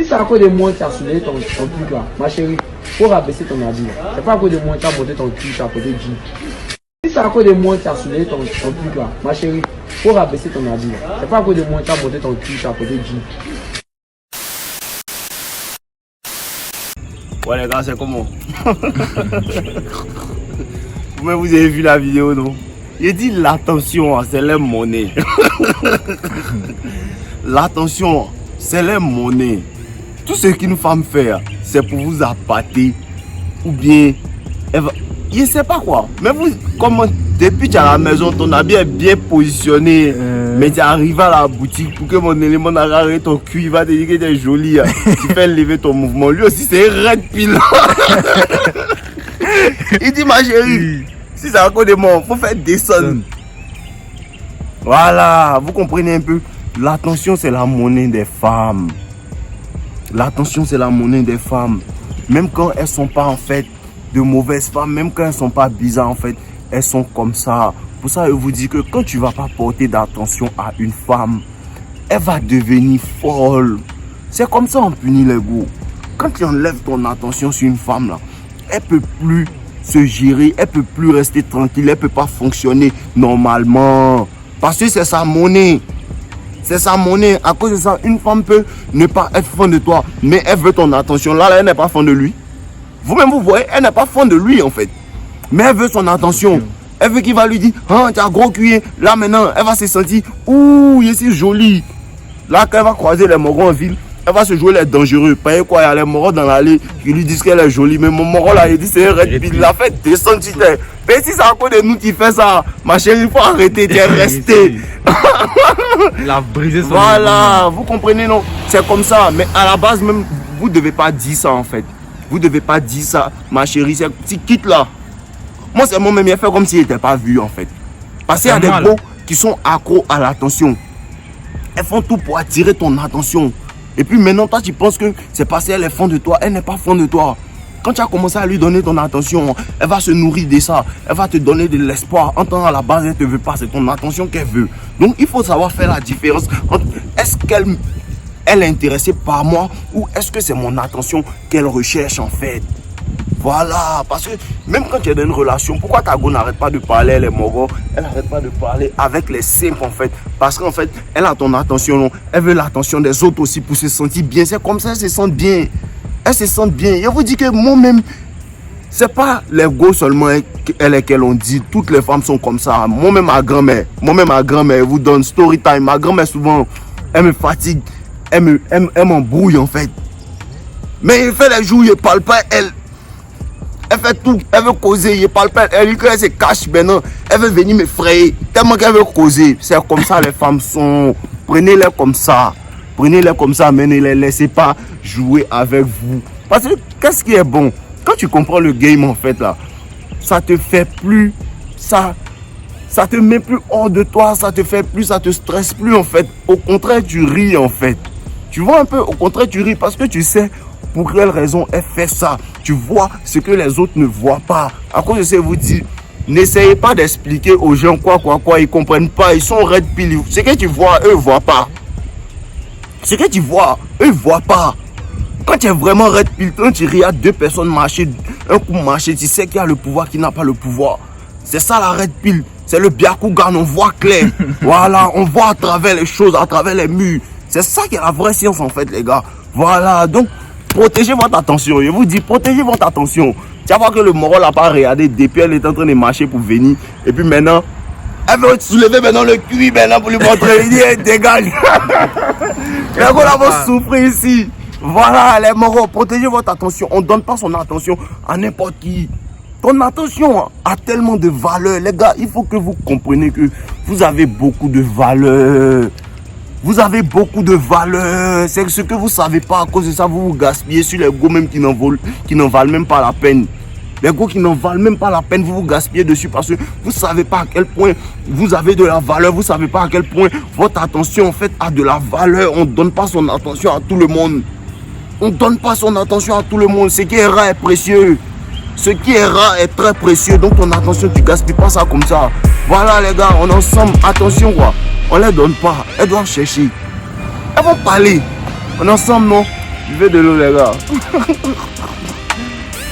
Si c'est à cause de moi qui a soulevé ton truc là, ma chérie, faut rabaisser ton habit là. C'est pas à cause de moi qui a monté ton truc à côté de Jean. Si c'est à cause de moi qui a soulevé ton truc là, ma chérie, faut rabaisser ton habit là. C'est pas à cause de moi qui a monté ton truc à côté de Jean. Ouais les gars, c'est comment? Vous-même vous avez vu la vidéo, non? Il dit l'attention, c'est la monnaie. L'attention, c'est la monnaie. Tout ce qu'une femme fait, c'est pour vous appâter. Ou bien, elle va... Je ne sais pas quoi. Mais vous, comme depuis que tu es à la maison, ton habit est bien positionné. Mais tu arrives à la boutique pour que mon élément n'arrête ton cul, il va te dire que tu es joli. Tu fais lever ton mouvement. Lui aussi, c'est un red pile. Il dit, ma chérie, si c'est à cause de moi, il faut faire descendre. Voilà, vous comprenez un peu. L'attention, c'est la monnaie des femmes. L'attention, c'est la monnaie des femmes. Même quand elles ne sont pas en fait de mauvaises femmes, même quand elles ne sont pas bizarres en fait, elles sont comme ça. Pour ça, je vous dis que quand tu ne vas pas porter d'attention à une femme, elle va devenir folle. C'est comme ça on punit les goûts. Quand tu enlèves ton attention sur une femme, là, elle ne peut plus se gérer, elle ne peut plus rester tranquille, elle ne peut pas fonctionner normalement. Parce que c'est sa monnaie. C'est sa monnaie. À cause de ça, une femme peut ne pas être fan de toi, mais elle veut ton attention. Là, elle n'est pas fan de lui. Vous-même, vous voyez, elle n'est pas fan de lui, en fait. Mais elle veut son attention. Elle veut qu'il va lui dire, ah, tu as gros cuir. Là, maintenant, elle va se sentir, ouh, il est si joli. Là, quand elle va croiser les morons en ville, elle va se jouer les dangereux. Pas quoi, il y a les morons dans l'allée qui lui disent qu'elle est jolie. Mais mon moron là, il dit c'est un red pill. Il a fait descendre. Mais si c'est à cause de nous qui fait ça, ma chérie, il faut arrêter d'y rester. Il a brisé son. Voilà, vous comprenez, non? C'est comme ça. Mais à la base, même, vous ne devez pas dire ça en fait. Vous ne devez pas dire ça, ma chérie. Si quitte là. Moi, c'est moi-même, il a fait comme s'il n'était pas vu en fait. Parce qu'il y a des gros qui sont accros à l'attention. Elles font tout pour attirer ton attention. Et puis maintenant, toi, tu penses que c'est parce qu'elle est fan de toi. Elle n'est pas fan de toi. Quand tu as commencé à lui donner ton attention, elle va se nourrir de ça. Elle va te donner de l'espoir. En temps à la base, elle ne te veut pas. C'est ton attention qu'elle veut. Donc, il faut savoir faire la différence entre est-ce qu'elle est intéressée par moi ou est-ce que c'est mon attention qu'elle recherche en fait. Voilà, parce que même quand tu es dans une relation, pourquoi ta go n'arrête pas de parler, les mogos, elle n'arrête pas de parler avec les simples en fait. Parce qu'en fait, elle a ton attention, non? Elle veut l'attention des autres aussi pour se sentir bien. C'est comme ça, elle se sent bien. Elle se sent bien. Je vous dis que moi-même, c'est pas les go seulement qu'elle ont dit. Toutes les femmes sont comme ça. Moi-même, ma grand-mère, vous donne story time. Ma grand-mère, souvent, elle me fatigue. Elle m'embrouille en fait. Mais il fait les jours, il ne parle pas, elle fait tout, elle veut causer, il parle pas, elle dit qu'elle se cache maintenant, elle veut venir m'effrayer, tellement qu'elle veut causer. C'est comme ça les femmes sont, prenez-les comme ça, mais ne les laissez pas jouer avec vous. Parce que qu'est-ce qui est bon? Quand tu comprends le game en fait là, ça te fait plus, ça te met plus hors de toi, ça te fait plus, ça te stresse plus en fait. Au contraire, tu ris en fait. Tu vois un peu, au contraire, tu ris parce que tu sais pour quelle raison elle fait ça. Tu vois ce que les autres ne voient pas. À cause de ça, je vous dis, n'essayez pas d'expliquer aux gens quoi, ils ne comprennent pas. Ils sont red pill. Ce que tu vois, eux ne voient pas. Ce que tu vois, eux ne voient pas. Quand tu es vraiment red pill, quand tu regardes deux personnes marcher, un coup marcher, tu sais qu'il y a le pouvoir, qui n'a pas le pouvoir. C'est ça la red pill. C'est le Byakugan, on voit clair. Voilà, on voit à travers les choses, à travers les murs. C'est ça qui est la vraie science en fait, les gars. Voilà, donc protégez votre attention. Je vous dis, protégez votre attention. Tu vas voir que le moro l'a pas regardé depuis, elle est en train de marcher pour venir. Et puis maintenant, elle veut soulever maintenant le cul maintenant pour lui montrer. Il dit, dégage. Les gars là vont souffrir ici. Voilà, les moros, protégez votre attention. On ne donne pas son attention à n'importe qui. Ton attention a tellement de valeur. Les gars, il faut que vous compreniez que vous avez beaucoup de valeur. Vous avez beaucoup de valeur. C'est ce que vous ne savez pas. À cause de ça, vous vous gaspillez sur les go même qui n'en valent même pas la peine. Les go qui n'en valent même pas la peine, vous vous gaspillez dessus parce que vous ne savez pas à quel point vous avez de la valeur. Vous ne savez pas à quel point votre attention en fait a de la valeur. On ne donne pas son attention à tout le monde. On ne donne pas son attention à tout le monde. Ce qui est rare est précieux. Ce qui est rare est très précieux. Donc ton attention, tu ne gaspilles pas ça comme ça. Voilà les gars, on est ensemble. Attention quoi. On ne les donne pas. Elles doivent chercher. Elles vont parler. On est ensemble, non? Buvez de l'eau, les gars.